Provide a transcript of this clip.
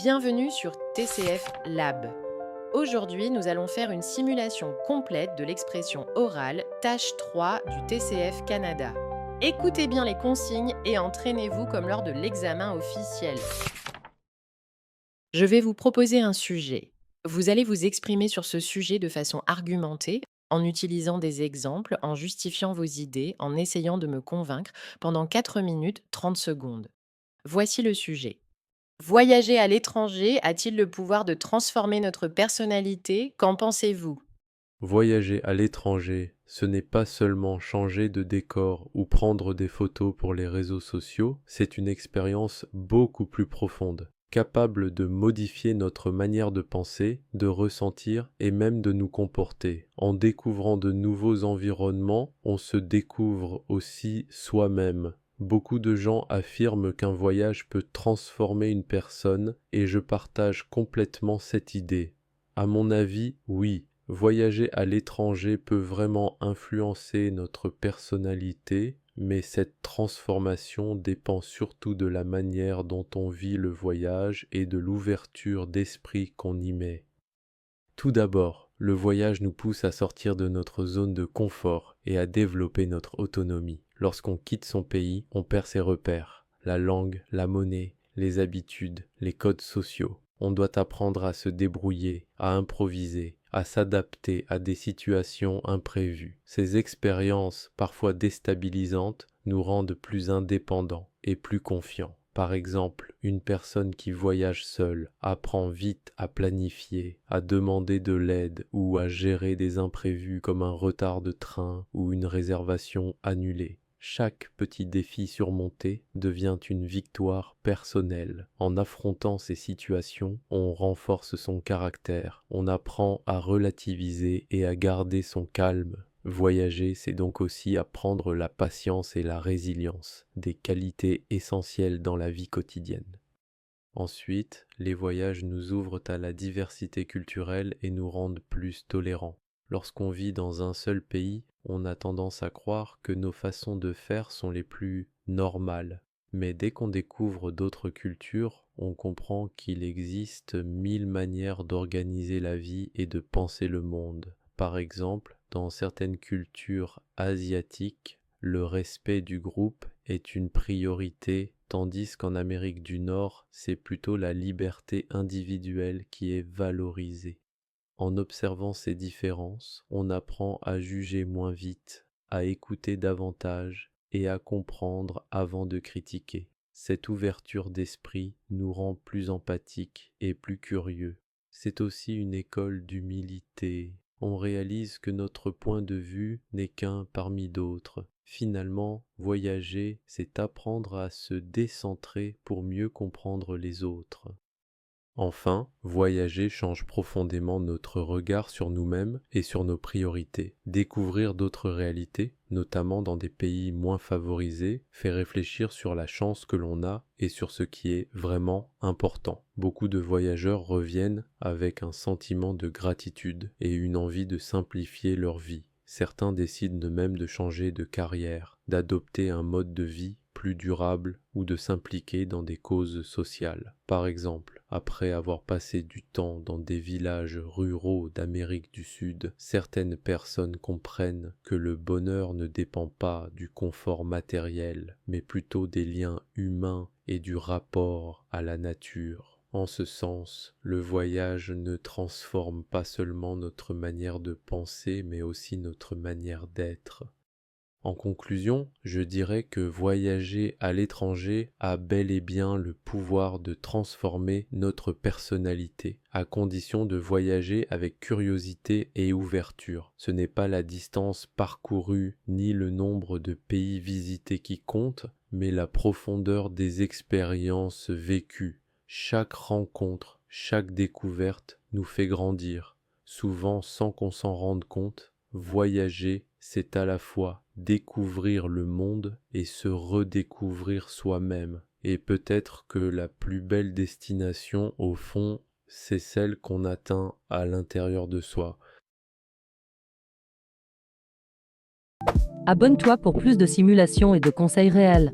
Bienvenue sur TCF Lab. Aujourd'hui, nous allons faire une simulation complète de l'expression orale tâche 3 du TCF Canada. Écoutez bien les consignes et entraînez-vous comme lors de l'examen officiel. Je vais vous proposer un sujet. Vous allez vous exprimer sur ce sujet de façon argumentée, en utilisant des exemples, en justifiant vos idées, en essayant de me convaincre pendant 4 minutes 30 secondes. Voici le sujet. Voyager à l'étranger a-t-il le pouvoir de transformer notre personnalité? Qu'en pensez-vous? Voyager à l'étranger, ce n'est pas seulement changer de décor ou prendre des photos pour les réseaux sociaux, c'est une expérience beaucoup plus profonde, capable de modifier notre manière de penser, de ressentir et même de nous comporter. En découvrant de nouveaux environnements, on se découvre aussi soi-même. Beaucoup de gens affirment qu'un voyage peut transformer une personne et je partage complètement cette idée. À mon avis, oui. Voyager à l'étranger peut vraiment influencer notre personnalité, mais cette transformation dépend surtout de la manière dont on vit le voyage et de l'ouverture d'esprit qu'on y met. Tout d'abord, le voyage nous pousse à sortir de notre zone de confort et à développer notre autonomie. Lorsqu'on quitte son pays, on perd ses repères, la langue, la monnaie, les habitudes, les codes sociaux. On doit apprendre à se débrouiller, à improviser, à s'adapter à des situations imprévues. Ces expériences, parfois déstabilisantes, nous rendent plus indépendants et plus confiants. Par exemple, une personne qui voyage seule apprend vite à planifier, à demander de l'aide ou à gérer des imprévus comme un retard de train ou une réservation annulée. Chaque petit défi surmonté devient une victoire personnelle. En affrontant ces situations, on renforce son caractère, on apprend à relativiser et à garder son calme. Voyager, c'est donc aussi apprendre la patience et la résilience, des qualités essentielles dans la vie quotidienne. Ensuite, les voyages nous ouvrent à la diversité culturelle et nous rendent plus tolérants. Lorsqu'on vit dans un seul pays, on a tendance à croire que nos façons de faire sont les plus normales. Mais dès qu'on découvre d'autres cultures, on comprend qu'il existe 1000 manières d'organiser la vie et de penser le monde. Par exemple, dans certaines cultures asiatiques, le respect du groupe est une priorité, tandis qu'en Amérique du Nord, c'est plutôt la liberté individuelle qui est valorisée. En observant ces différences, on apprend à juger moins vite, à écouter davantage et à comprendre avant de critiquer. Cette ouverture d'esprit nous rend plus empathiques et plus curieux. C'est aussi une école d'humilité. On réalise que notre point de vue n'est qu'un parmi d'autres. Finalement, voyager, c'est apprendre à se décentrer pour mieux comprendre les autres. Enfin, voyager change profondément notre regard sur nous-mêmes et sur nos priorités. Découvrir d'autres réalités, notamment dans des pays moins favorisés, fait réfléchir sur la chance que l'on a et sur ce qui est vraiment important. Beaucoup de voyageurs reviennent avec un sentiment de gratitude et une envie de simplifier leur vie. Certains décident même de changer de carrière, d'adopter un mode de vie plus durable ou de s'impliquer dans des causes sociales. Par exemple, après avoir passé du temps dans des villages ruraux d'Amérique du Sud, certaines personnes comprennent que le bonheur ne dépend pas du confort matériel, mais plutôt des liens humains et du rapport à la nature. En ce sens, le voyage ne transforme pas seulement notre manière de penser, mais aussi notre manière d'être. En conclusion, je dirais que voyager à l'étranger a bel et bien le pouvoir de transformer notre personnalité, à condition de voyager avec curiosité et ouverture. Ce n'est pas la distance parcourue ni le nombre de pays visités qui compte, mais la profondeur des expériences vécues. Chaque rencontre, chaque découverte nous fait grandir, souvent sans qu'on s'en rende compte. Voyager, c'est à la fois découvrir le monde et se redécouvrir soi-même. Et peut-être que la plus belle destination, au fond, c'est celle qu'on atteint à l'intérieur de soi. Abonne-toi pour plus de simulations et de conseils réels.